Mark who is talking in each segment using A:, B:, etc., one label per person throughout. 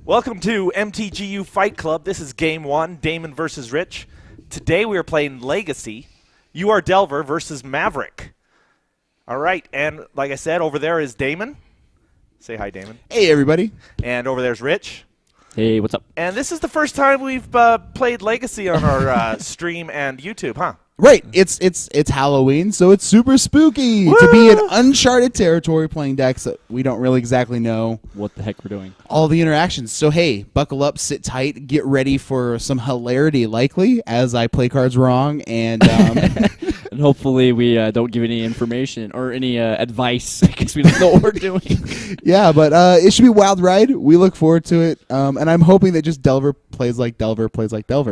A: Welcome to MTGYou Fight Club. This is Game 1, Daemon versus Rich. Today we are playing Legacy. You are Delver versus Maverick. All right, and like I said, over there is Daemon. Say hi, Daemon.
B: Hey, everybody.
A: And over there's Rich.
C: Hey, what's up?
A: And this is the first time we've played Legacy on our stream and YouTube, huh?
B: Right, it's Halloween, so it's super spooky
A: Woo!
B: to be in uncharted territory playing decks that we don't really exactly know
C: What the heck we're doing?
B: all the interactions. So hey, buckle up, sit tight, get ready for some hilarity, likely as I play cards wrong, and
C: And hopefully we don't give any information or any advice because we don't know what we're doing.
B: yeah, but it should be a wild ride. We look forward to it, and I'm hoping that just Delver plays like Delver,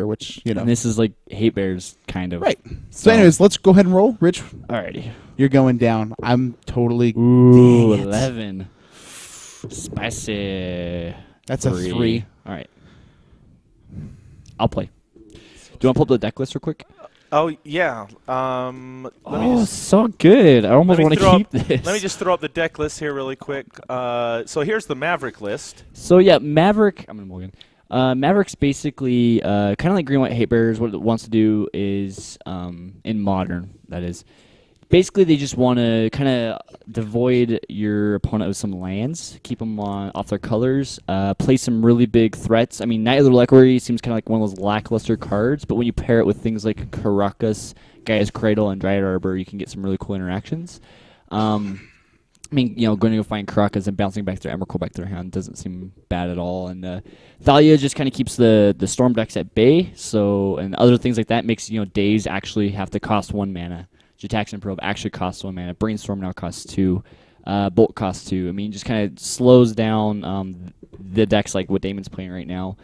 B: which you know.
C: And this is like Hate Bears, kind of.
B: Right. So anyways, let's go ahead and roll. Rich,
C: Alrighty.
B: you're going down. I'm totally.
C: Ooh,
B: Dang it.
C: 11. Spicy.
B: That's a 3.
C: All right. I'll play. Do you want to pull up the deck list real quick?
A: Oh, yeah. Let me
C: Oh,
A: just,
C: so good. I almost
A: let me
C: want to
A: throw
C: keep
A: up-
C: this.
A: Let me just throw up the deck list here really quick. So here's the Maverick list.
C: So yeah, Maverick. I'm gonna mulligan. Maverick's basically kind of like Green White Hate Bears. What it wants to do is in Modern, that is, basically they just want to kind of devoid your opponent of some lands, keep them off their colors, play some really big threats. I mean, Knight of the Reliquary seems kind of like one of those lackluster cards, but when you pair it with things like Karakas, Gaia's Cradle, and Dryad Arbor, you can get some really cool interactions. I mean, you know, going to go find Karakas and bouncing back their Emrakul back to their hand doesn't seem bad at all. And Thalia just kind of keeps the Storm decks at bay. So, and other things like that makes, Days actually have to cost 1 mana. Jataxian Probe actually costs 1 mana. Brainstorm now costs 2. Bolt costs 2. I mean, just kind of slows down the decks like what Daemon's playing right now.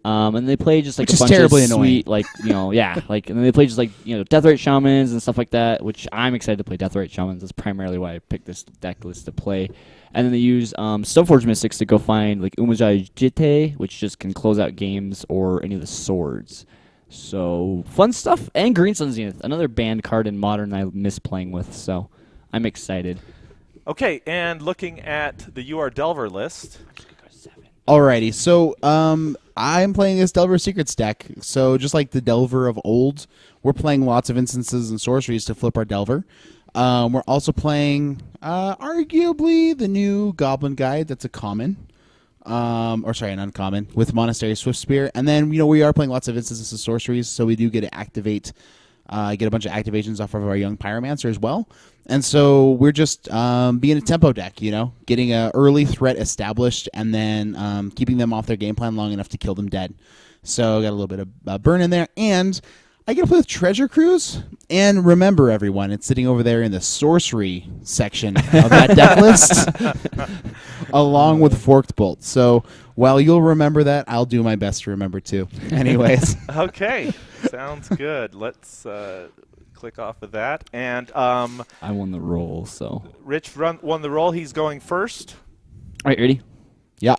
C: And they play just like
B: Which
C: a
B: is
C: bunch
B: terribly
C: of
B: annoying.
C: sweet, and then they play just like, Deathrite Shamans and stuff like that, which I'm excited to play Deathrite Shamans. That's primarily why I picked this deck list to play. And then they use Stoneforge Mystics to go find like Umajai Jite, which just can close out games, or any of the swords. So, fun stuff. And Green Sun Zenith, another banned card in Modern I miss playing with, so I'm excited.
A: Okay, and looking at the You Are Delver list.
B: Alrighty, so I'm playing this Delver Secrets deck. So just like the Delver of old, we're playing lots of instances and sorceries to flip our Delver. We're also playing arguably the new Goblin Guide. That's a common, an uncommon with Monastery Swift Spear. And then we are playing lots of instances and sorceries, so we do get to activate. Get a bunch of activations off of our Young Pyromancer as well. And so we're just being a tempo deck, getting an early threat established and then keeping them off their game plan long enough to kill them dead. So got a little bit of burn in there. And I get to play with Treasure Cruise. And remember, everyone, it's sitting over there in the sorcery section of that deck list, along with Forked Bolt. So while you'll remember that, I'll do my best to remember too. Anyways.
A: Okay, sounds good. Let's click off of that. And
C: I won the roll, so.
A: Rich won the roll. He's going first.
C: All right, ready?
B: Yeah.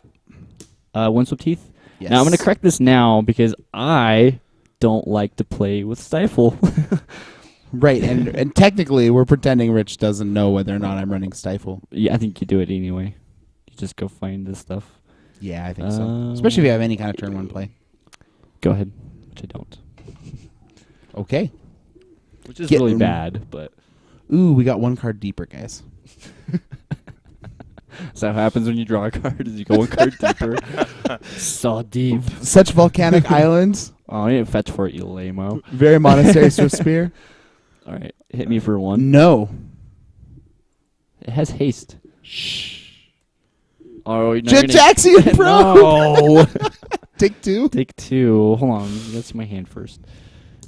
C: Windswept Teeth?
B: Yes.
C: Now, I'm going to correct this now because I don't like to play with Stifle.
B: Right, and technically we're pretending Rich doesn't know whether or not I'm running Stifle.
C: Yeah, I think you do it anyway. You just go find this stuff.
B: Yeah, I think so. Especially if you have any kind of turn 1 play.
C: Go ahead, which I don't.
B: Okay.
C: Which is really bad, but...
B: Ooh, we got 1 card deeper, guys.
C: So what happens when you draw a card is you go 1 card deeper. So deep.
B: Such volcanic islands.
C: Oh, I didn't fetch for it, you lame-o.
B: Very Monastery Swift Spear.
C: All right, hit me for 1.
B: No.
C: It has haste.
B: Shh.
C: Oh, no,
B: Jataxian Probe!
C: No!
B: Take 2.
C: Take 2. Hold on, let's see my hand first.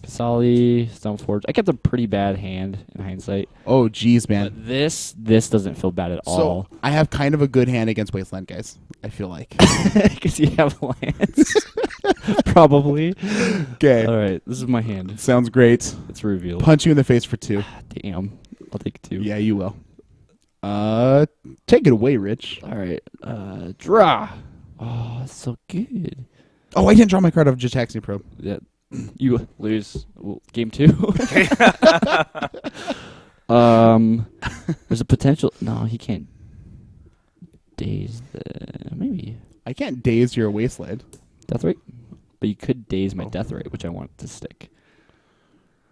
C: Kasali, Stoneforge. I kept a pretty bad hand in hindsight.
B: Oh, geez, man.
C: But this doesn't feel bad at all.
B: So, I have kind of a good hand against Wasteland, guys. I feel like.
C: Because you have lands. Probably.
B: Okay.
C: All right, this is my hand.
B: Sounds great.
C: It's revealed.
B: Punch you in the face for 2.
C: Damn. I'll take 2.
B: Yeah, you will. Take it away, Rich.
C: All right. Draw. Oh, that's so good.
B: Oh, I didn't draw my card off Jataxian Probe.
C: Yeah. You lose. Well, game 2. There's a potential. No, he can't daze the. Maybe.
B: I can't daze your wasteland.
C: Death Rate? But you could daze my Death Rate, which I want to stick.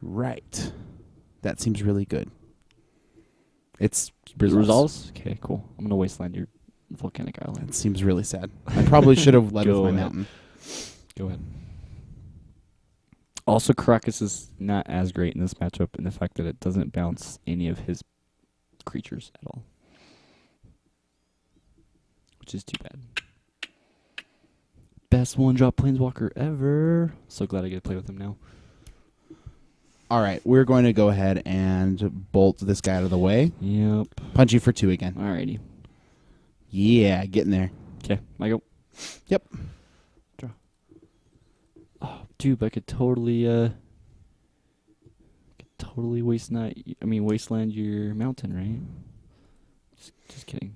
B: Right. That seems really good. It's
C: Resolves? Okay, cool. I'm going to wasteland your volcanic island.
B: That seems really sad. I probably should have led with
C: Go
B: my
C: ahead.
B: mountain.
C: Go ahead. Also, Caracas is not as great in this matchup in the fact that it doesn't bounce any of his creatures at all. Which is too bad. Best one-drop Planeswalker ever. So glad I get to play with him now.
B: All right, we're going to go ahead and bolt this guy out of the way.
C: Yep.
B: Punch you for 2 again.
C: Alrighty.
B: Yeah, getting there.
C: Okay, I go.
B: Yep.
C: Draw. Oh, dude, I could totally wasteland your mountain, right? Just kidding.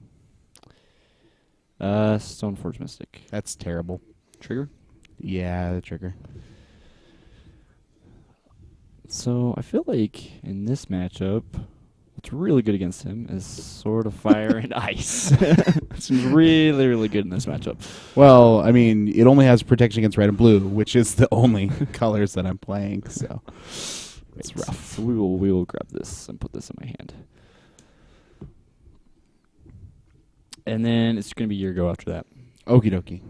C: Stoneforge Mystic.
B: That's terrible.
C: Trigger?
B: Yeah, the trigger.
C: So I feel like in this matchup, what's really good against him is Sword of Fire and Ice. Seems really, really good in this matchup.
B: Well, I mean, it only has protection against red and blue, which is the only colors that I'm playing, so it's rough.
C: So we will grab this and put this in my hand. And then it's going to be your go after that.
B: Okie dokie.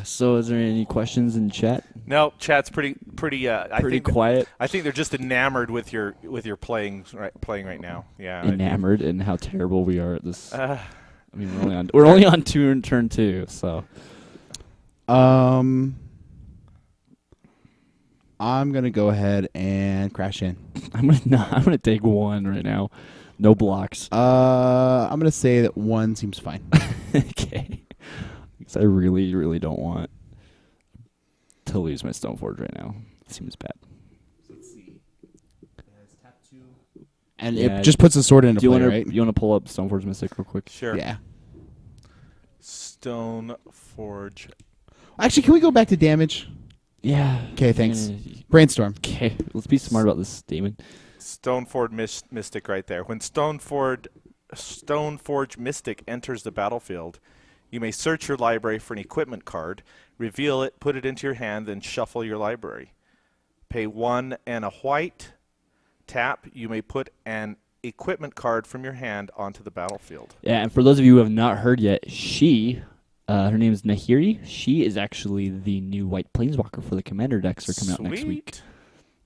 C: So is there any questions in chat?
A: No, chat's pretty. I
C: Pretty
A: think
C: quiet.
A: I think they're just enamored with your playing right now. Yeah.
C: Enamored in how terrible we are at this. I mean, we're only on turn 2, so.
B: I'm gonna go ahead and crash in.
C: I'm gonna take 1 right now. No blocks.
B: I'm gonna say that 1 seems fine.
C: Okay. Because I really, really don't want to lose my Stoneforge right now. It seems bad.
B: Let's see. Tap 2. And
C: Yeah,
B: it just puts the sword into
C: Do you
B: play,
C: want
B: right?
C: You want to pull up Stoneforge Mystic real quick?
A: Sure.
B: Yeah.
A: Stone Forge.
B: Actually, can we go back to damage?
C: Yeah.
B: 'Kay, thanks. Brainstorm.
C: Okay, let's be smart about this, Daemon.
A: Stoneforge Mystic right there. When Stoneforge Mystic enters the battlefield, you may search your library for an equipment card, reveal it, put it into your hand, then shuffle your library. Pay 1 and a white. Tap. You may put an equipment card from your hand onto the battlefield.
C: Yeah, and for those of you who have not heard yet, her name is Nahiri. She is actually the new white planeswalker for the commander decks that are coming out next week.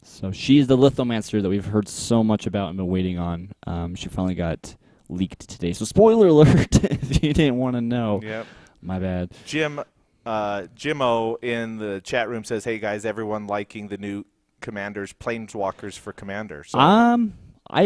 C: So she is the Lithomancer that we've heard so much about and been waiting on. She finally got leaked today. So spoiler alert if you didn't want to know.
A: Yep.
C: My bad.
A: Jimmo in the chat room says, "Hey guys, everyone liking the new commanders, planeswalkers for commander." So
C: I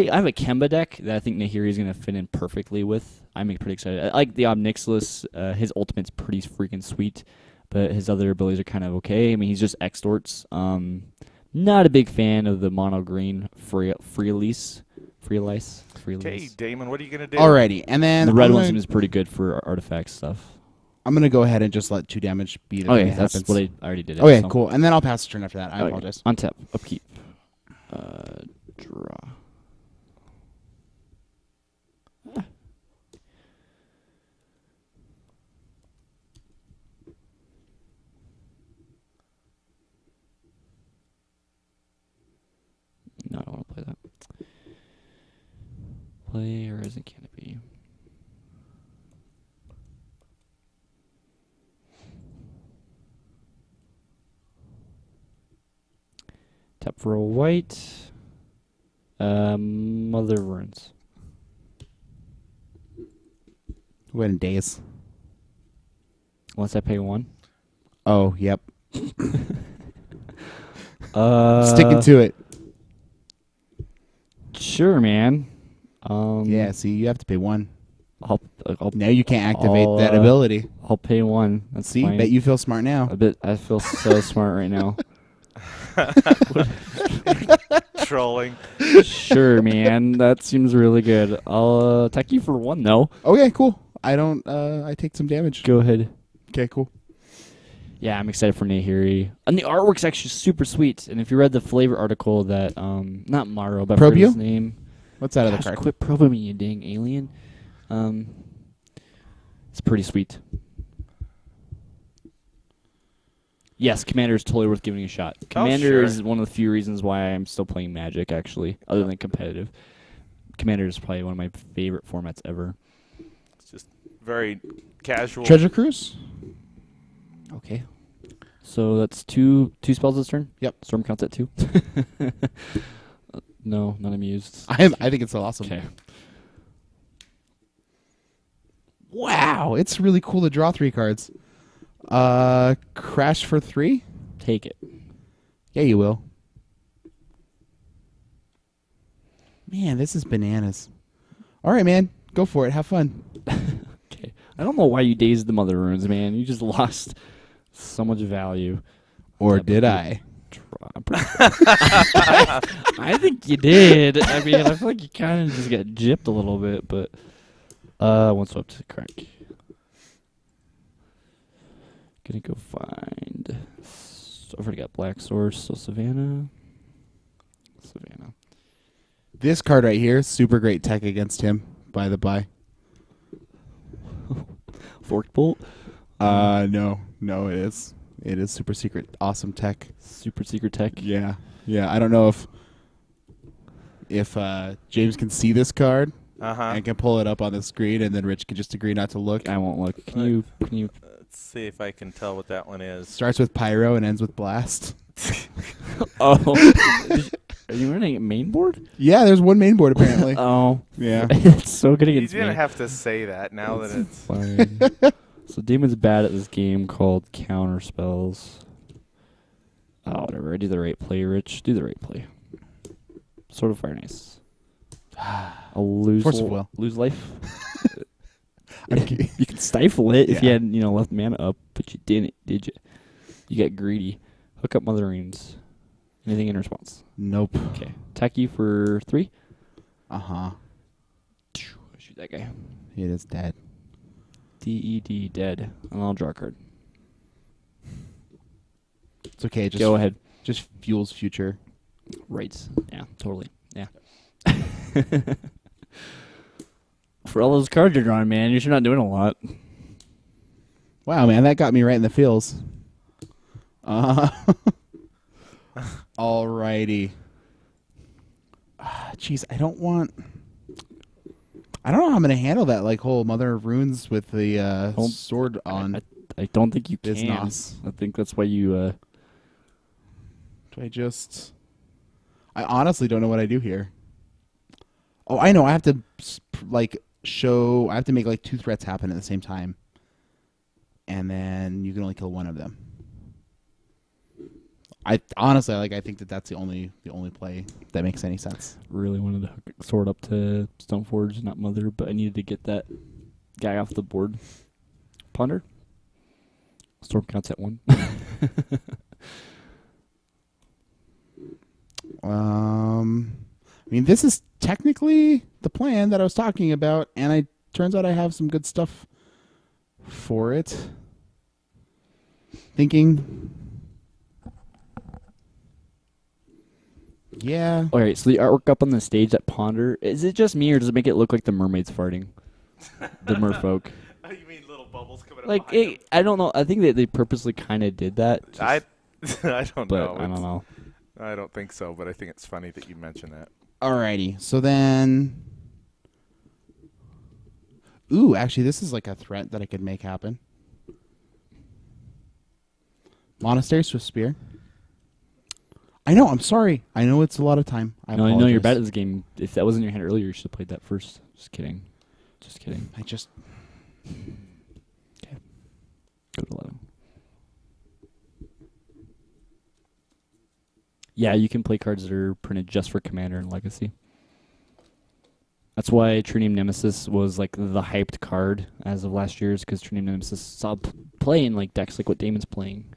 C: have a Kemba deck that I think Nahiri is going to fit in perfectly with. I'm pretty excited. I like the Obnixilis. His ultimate's pretty freaking sweet, but his other abilities are kind of okay. I mean, he's just extorts. Not a big fan of the mono green free release.
A: Okay, Damon, what are you gonna do?
B: Alrighty, and then
C: The red one seems pretty good for artifact stuff.
B: I'm gonna go ahead and just let 2 damage be.
C: Okay, that's what I already did.
B: Okay, cool. And then I'll pass the turn after that. I
C: Okay.
B: apologize.
C: Untap, upkeep, draw. No, I don't want to play that. Play Horizon Canopy. Tap for a white. Mother of Runes.
B: Go ahead and daze.
C: Once I pay 1.
B: Oh, yep.
C: Sticking
B: to it.
C: Sure, man.
B: Yeah, see, you have to pay 1.
C: I'll
B: Now you can't activate
C: I'll,
B: that ability.
C: I'll pay 1. That's
B: See,
C: fine.
B: bet you feel smart now.
C: I feel so smart right now.
A: Trolling.
C: Sure, man. That seems really good. I'll attack you for 1, though.
B: Okay, cool. I take some damage.
C: Go ahead.
B: Okay, cool.
C: Yeah, I'm excited for Nahiri. And the artwork's actually super sweet. And if you read the flavor article that, not Maro, but I forget
B: Probio?
C: his name.
B: What's that other
C: Gosh,
B: card?
C: quit probing me, you dang alien. It's pretty sweet. Yes, Commander is totally worth giving a shot. Commander
A: sure.
C: is one of the few reasons why I'm still playing Magic, actually, other than competitive. Commander is probably one of my favorite formats ever.
A: It's just very casual.
B: Treasure Cruise?
C: Okay. So that's two spells this turn?
B: Yep.
C: Storm counts at 2? No, not amused.
B: I think it's awesome.
C: Okay.
B: Wow, it's really cool to draw 3 cards. Crash for 3?
C: Take it.
B: Yeah, you will. Man, this is bananas. All right, man. Go for it. Have fun.
C: Okay. I don't know why you dazed the Mother Runes, man. You just lost so much value.
B: Or
C: Yeah,
B: did
C: but-
B: I?
C: I'm pretty sure. I think you did. I mean, I feel like you kind of just got gypped a little bit, but one swap to crack. Gonna go find. I've already got Black Source, so Savannah.
B: This card right here, super great tech against him, by the by.
C: Forked Bolt.
B: No, it is. It is super secret, awesome tech.
C: Super secret tech.
B: Yeah. I don't know if James can see this card and can pull it up on the screen, and then Rich can just agree not to look.
C: I won't look. Can you?
A: Let's see if I can tell what that one is.
B: Starts with Pyro and ends with Blast.
C: Oh. Are you running a main board?
B: Yeah, there's one main board apparently.
C: Oh.
B: Yeah.
C: It's so good against
A: He's going to
C: me.
A: have to say that now that it's...
C: Fine. So Damon's bad at this game called counter spells. Oh, whatever. I do the right play, Rich. Do the right play. Sword of Fire, nice. I'll lose
B: Force of Will.
C: lose life.
B: Okay.
C: You could stifle it if you
B: Yeah.
C: had, left mana up, but you didn't, did you? You got greedy. Hook up Mother Runes. Anything in response?
B: Nope.
C: Okay. Attack you for 3. Shoot that guy.
B: It is dead.
C: DED, dead. And I'll draw a card.
B: It's okay. Just
C: Go ahead.
B: Just fuels future.
C: Right. Yeah, totally. Yeah. For all those cards you're drawing, man, you're not doing a lot.
B: Wow, man, that got me right in the feels. Alrighty. Jeez, I don't know how I'm gonna handle that whole Mother of Runes with the sword on.
C: I don't think you can.
B: Business.
C: I think that's why you.
B: I honestly don't know what I do here. Oh, I know. I have to I have to make 2 threats happen at the same time, and then you can only kill one of them. I honestly I think that's the only play that makes any sense.
C: Really wanted to hook sword up to Stoneforge, not Mother, but I needed to get that guy off the board. Ponder. Storm counts at 1.
B: I mean, this is technically the plan that I was talking about, and turns out I have some good stuff for it. Thinking, yeah.
C: All right, so the artwork up on the stage, that Ponder, is it just me or does it make it look like the mermaid's farting? The merfolk.
A: You mean little bubbles coming
C: Like, I don't know. I think that they purposely kind of did that.
A: I don't
C: But
A: know.
C: I don't know.
A: I don't think so, but I think it's funny that you mentioned that.
B: Alrighty, so then, ooh, actually, this is a threat that I could make happen. Monastery Swift Spear. I know. I'm sorry. I know it's a lot of time. I
C: No, I know you're
B: apologize.
C: bad at this game. If that wasn't in your hand earlier, you should have played that first. Just kidding. Just kidding.
B: I just.
C: Okay. Go to 11. Yeah, you can play cards that are printed just for Commander and Legacy. That's why Trinium Nemesis was the hyped card as of last year's, because Trinium Nemesis saw play in decks like what Damon's playing,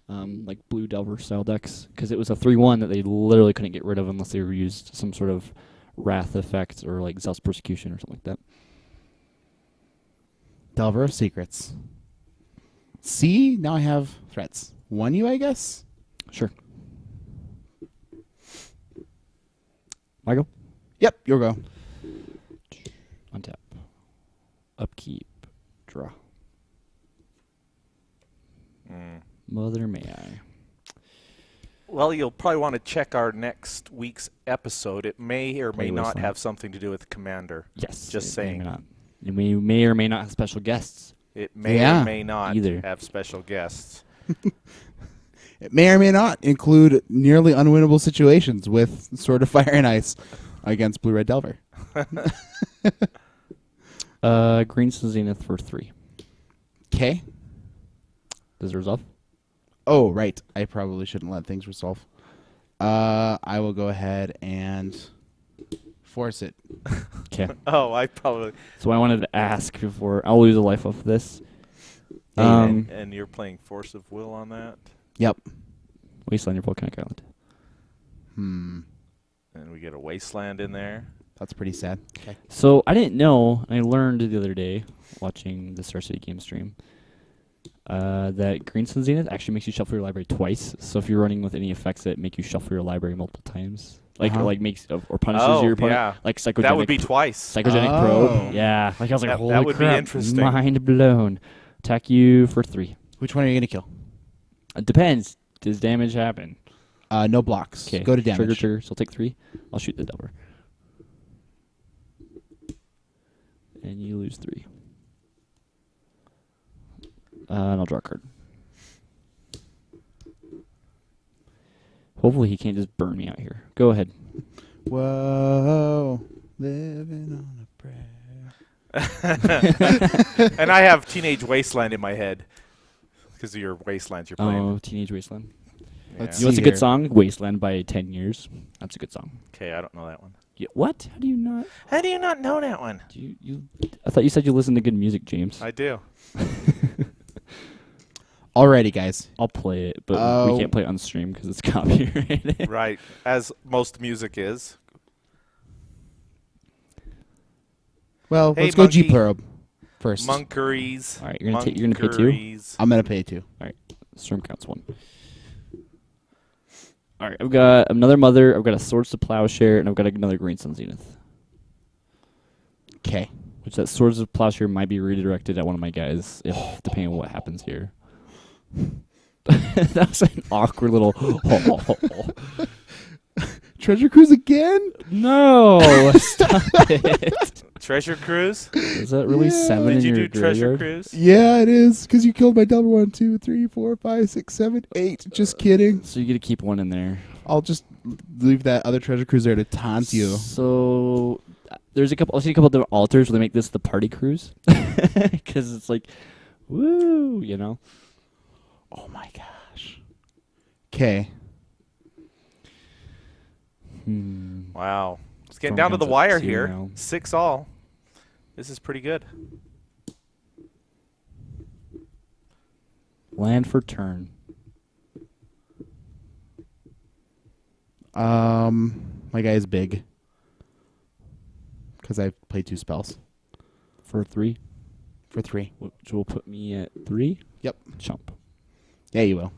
C: blue Delver style decks, because it was a 3/1 that they literally couldn't get rid of unless they used some sort of Wrath effect or Zealous Persecution or something like that.
B: Delver of Secrets. See, now I have threats. 1U, I guess?
C: Sure. Michael?
B: Yep, your go.
C: Untap. Upkeep. Draw. Mother may I.
A: Well, you'll probably want to check our next week's episode. It may or may
C: Play
A: not
C: Wasteland.
A: have something to do with Commander.
C: Yes.
A: Just
C: it may or
A: saying.
C: may not. And we may or may not have special guests.
A: It may
B: Yeah.
A: or may not
C: Either.
A: have special guests.
B: It may or may not include nearly unwinnable situations with Sword of Fire and Ice against Blue-Red Delver.
C: Green Zenith for 3.
B: Okay.
C: Does it resolve?
B: Oh, right. I probably shouldn't let things resolve. I will go ahead and force it.
C: Okay.
A: Oh, I probably.
C: So I wanted to ask before I'll lose a life off of this.
A: And you're playing Force of Will on that?
B: Yep.
C: Wasteland, your volcanic island.
A: And we get a Wasteland in there.
B: That's pretty sad. Okay.
C: So I didn't know. I learned the other day watching the Star City game stream that Green Sun Zenith actually makes you shuffle your library twice. So if you're running with any effects that make you shuffle your library multiple times, like
B: Uh-huh.
C: or like makes or punishes
A: Oh,
C: your opponent,
A: yeah.
C: like psychogenic.
A: That would be twice.
C: Psychogenic
B: Oh.
C: probe. Yeah. Like I was like,
A: That-
C: holy
A: that would be
C: crap,
A: interesting.
C: Mind blown. Attack you for 3.
B: Which one are you going to kill?
C: It depends. Does damage happen?
B: No blocks.
C: Okay.
B: Go to damage.
C: Trigger. So I'll take 3. I'll shoot the Delver. And you lose 3. And I'll draw a card. Hopefully he can't just burn me out here. Go ahead.
B: Whoa. Living on a prayer.
A: And I have Teenage Wasteland in my head because of your Wastelands you're playing.
C: Oh, Teenage Wasteland.
B: Let's
C: You know what's a
B: see
C: good
B: here.
C: song? Wasteland by 10 Years. That's a good song.
A: Okay, I don't know that one.
C: Yeah, what? How do you not?
A: How do you not know that one?
C: Do you? I thought you said you listen to good music, James.
A: I do.
B: Alrighty, guys.
C: I'll play it, but
B: Oh.
C: we can't play it on stream because it's copyrighted.
A: Right, as most music is.
B: Well,
A: Hey,
B: let's go
A: monkey.
B: G-Plurb first.
A: Monkeries.
C: All right, you're gonna pay 2?
A: Monkeries.
B: I'm going to pay 2.
C: All right, stream counts 1. All right, I've got another Mother. I've got a Swords to Plowshare, and I've got another Green Sun Zenith.
B: Okay.
C: Which that Swords of Plowshare might be redirected at one of my guys, if depending on what happens here. That was an awkward little.
B: Treasure Cruise again?
C: No, stop it.
A: Treasure Cruise?
C: Is that really
B: Yeah.
C: 7
A: Did
C: in
A: you
C: your
A: do Treasure
C: graveyard?
A: Cruise?
B: Yeah, it is. Because you killed my Delver 1, 2, 3, 4, 5, 6, 7, 8. Just kidding.
C: So you get to keep one in there.
B: I'll just leave that other Treasure Cruise there to taunt you.
C: So there's a couple. I've seen a couple of different altars where they make this the party cruise because it's like, woo, you know.
B: Oh my gosh. Okay.
A: Wow. It's getting
C: Phone
A: down to the
C: comes up
A: wire
C: 2
A: here.
C: now.
A: 6-all. This is pretty good.
C: Land for turn.
B: My guy is big. Because I played 2 spells
C: For 3,
B: for 3.
C: which will put me at 3.
B: Yep.
C: Chump.
B: Yeah, you will.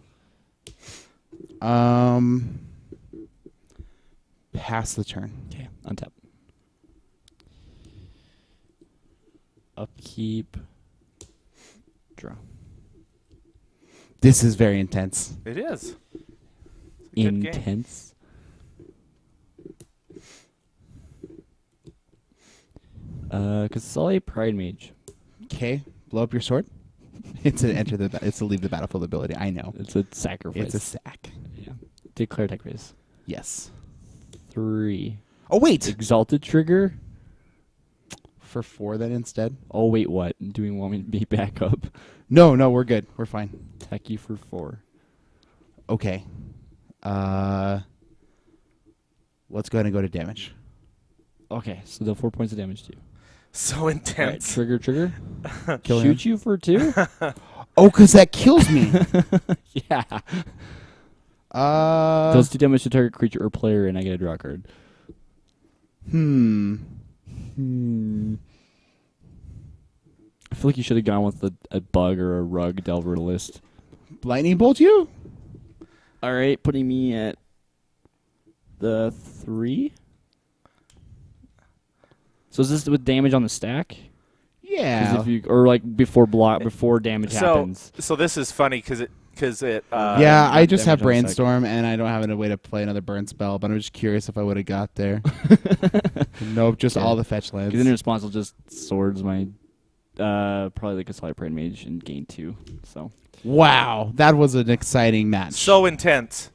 B: Pass the turn.
C: Okay, untap. Upkeep. Draw.
B: This is very intense.
A: It is. It's a good game.
C: Intense. Because it's all a Pride Mage.
B: Okay, blow up your sword. It's a enter the. It's a leave the battlefield ability. I know.
C: It's a sacrifice.
B: It's a sack.
C: Yeah. Declare attack phase.
B: Yes.
C: 3.
B: Oh wait,
C: Exalted trigger.
B: for 4 then instead.
C: Oh wait, what? Do we want me to be back up?
B: No, we're good. We're fine.
C: Attack you for 4.
B: Okay. Let's go ahead and go to damage.
C: Okay, so deal 4 points of damage to you.
A: So
C: All right,
A: intense.
C: trigger.
B: Kill
C: Shoot you for 2?
B: Oh, because that kills me.
C: Yeah.
B: Uh.
C: Does 2 damage to target creature or player, and I get a draw card.
B: Hmm.
C: I feel like you should have gone with a bug or a rug delver list.
B: Lightning bolt you?
C: All right, putting me at the 3. So is this with damage on the stack? 'Cause
B: Yeah.
C: if you, or like before damage happens.
A: So this is funny because it
B: Yeah, I
C: not
B: just have
C: damage on the stack.
B: Brainstorm, and I don't have a way to play another burn spell, but I'm just curious if I would have got there. Nope, just
C: Okay.
B: all the fetch lands.
C: Because in response, I'll just swords my probably like a solid Pride Mage and gain 2. So
B: Wow, that was an exciting match.
A: so intense.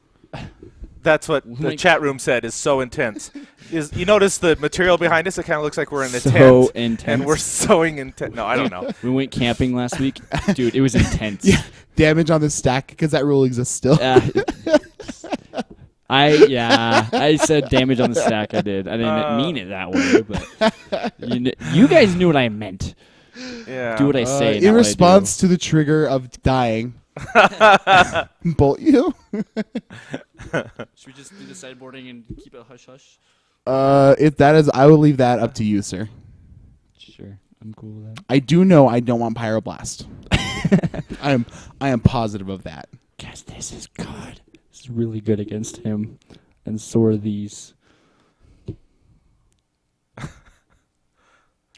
A: That's what the
C: Like-
A: chat room said is so intense. You notice the material behind us? It kind of looks like we're in a
C: so
A: tent.
C: intense.
A: And we're sewing intense. No, I don't know.
C: We went camping last week, dude. It was intense.
B: Yeah, damage on the stack, because that rule exists still.
C: I said damage on the stack. I did. I didn't mean it that way, but you guys knew what I meant.
A: Yeah.
C: Do what I say.
B: In response to the trigger of dying, bolt you.
C: Should we just do the sideboarding and keep it hush hush?
B: If that is, I will leave that up to you, sir.
C: Sure, I'm cool with that.
B: I do know I don't want Pyroblast. I am positive of that.
C: Guys, this is good. This is really good against him, and so are these.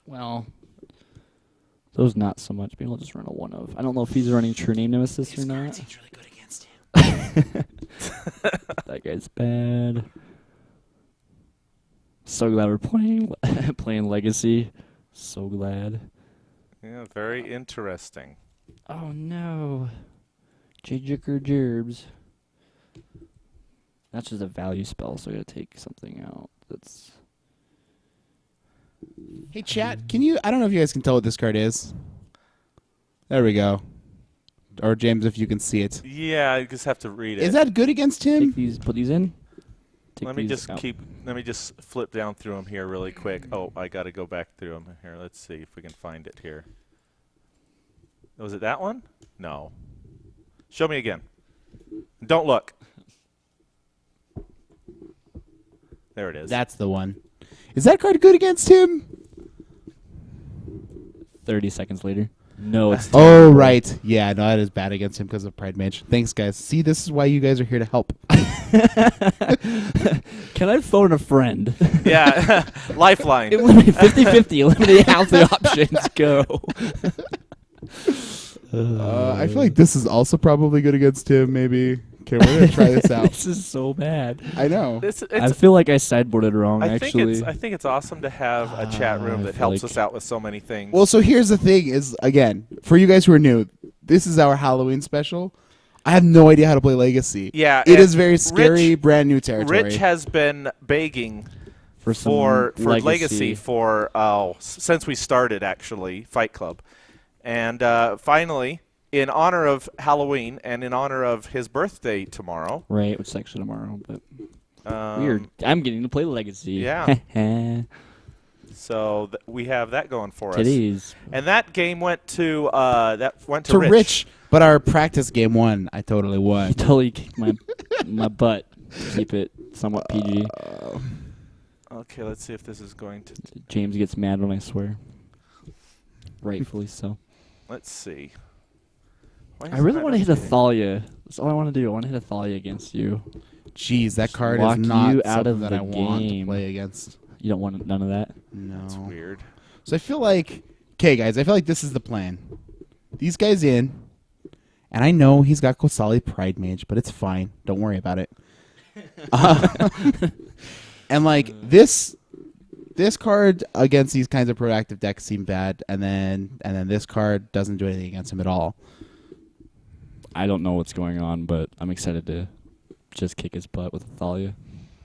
C: Well, those not so much. Maybe I'll just run a 1 of. I don't know if he's running True Name Nemesis or not.
B: Seems really good against him.
C: That guy's bad. So glad we're playing Legacy. So glad.
A: Yeah, very interesting.
C: Oh no. Jicker Gerbs. That's just a value spell, so I gotta take something out. That's
B: Hey, chat, can you? I don't know if you guys can tell what this card is. There we go. Or James, if you can see it.
A: Yeah, I just have to read it.
B: Is that good against him?
C: take these, put these in. Take
A: Let me
C: these out.
A: Let me just flip down through them here really quick. Oh, I got to go back through them here. Let's see if we can find it here. Was it that one? No. Show me again. Don't look. There it is.
B: That's the one. Is that card good against him?
C: 30 seconds later. No, it's
B: Oh,
C: terrible.
B: right. Yeah, no, that is bad against him because of Pride Mage. Thanks, guys. See, this is why you guys are here to help.
C: Can I phone a friend?
A: Yeah. Lifeline.
C: Eliminate 50-50. Eliminate half the options. Go.
B: I feel like this is also probably good against him, maybe. Okay, we're going to try this out.
C: This is so bad.
B: I know.
C: I feel like I sideboarded wrong,
A: I
C: actually.
A: think it's awesome to have a chat room
C: I
A: that
C: feel
A: helps
C: like-
A: us out with so many things.
B: Well, so here's the thing is, again, for you guys who are new, this is our Halloween special. I have no idea how to play Legacy.
A: Yeah,
B: It
A: and
B: is very scary,
A: Rich-
B: brand new territory.
A: Rich has been begging
C: for some
A: for
C: legacy.
A: Legacy for since we started actually Fight Club, and finally, in honor of Halloween and in honor of his birthday tomorrow,
C: Right, which is actually tomorrow, but
A: um,
C: weird. I'm getting to play Legacy.
A: Yeah. So we have that going for us.
C: Today's.
A: And that game went to
B: to Rich, but our practice game won. I totally won.
C: He totally kicked my butt to keep it somewhat PG.
A: Okay, let's see if this is going to.
C: James gets mad when I swear. Rightfully so.
A: Let's see. Why
C: I
A: isn't
C: really
A: that
C: want to hit a
A: updating?
C: Thalia. That's all I want to do. I want to hit a Thalia against you.
B: Jeez, that card
C: Lock
B: is not
C: you out
B: something
C: of
B: that
C: the
B: I want to
C: game.
B: play against.
C: You don't want none of that?
B: No.
A: That's weird.
B: So I feel like, okay, guys, I feel like this is the plan. These guys in, and I know he's got Kosali Pride Mage, but it's fine. Don't worry about it. And like this card against these kinds of proactive decks seem bad, and then this card doesn't do anything against him at all.
C: I don't know what's going on, but I'm excited to just kick his butt with a Thalia.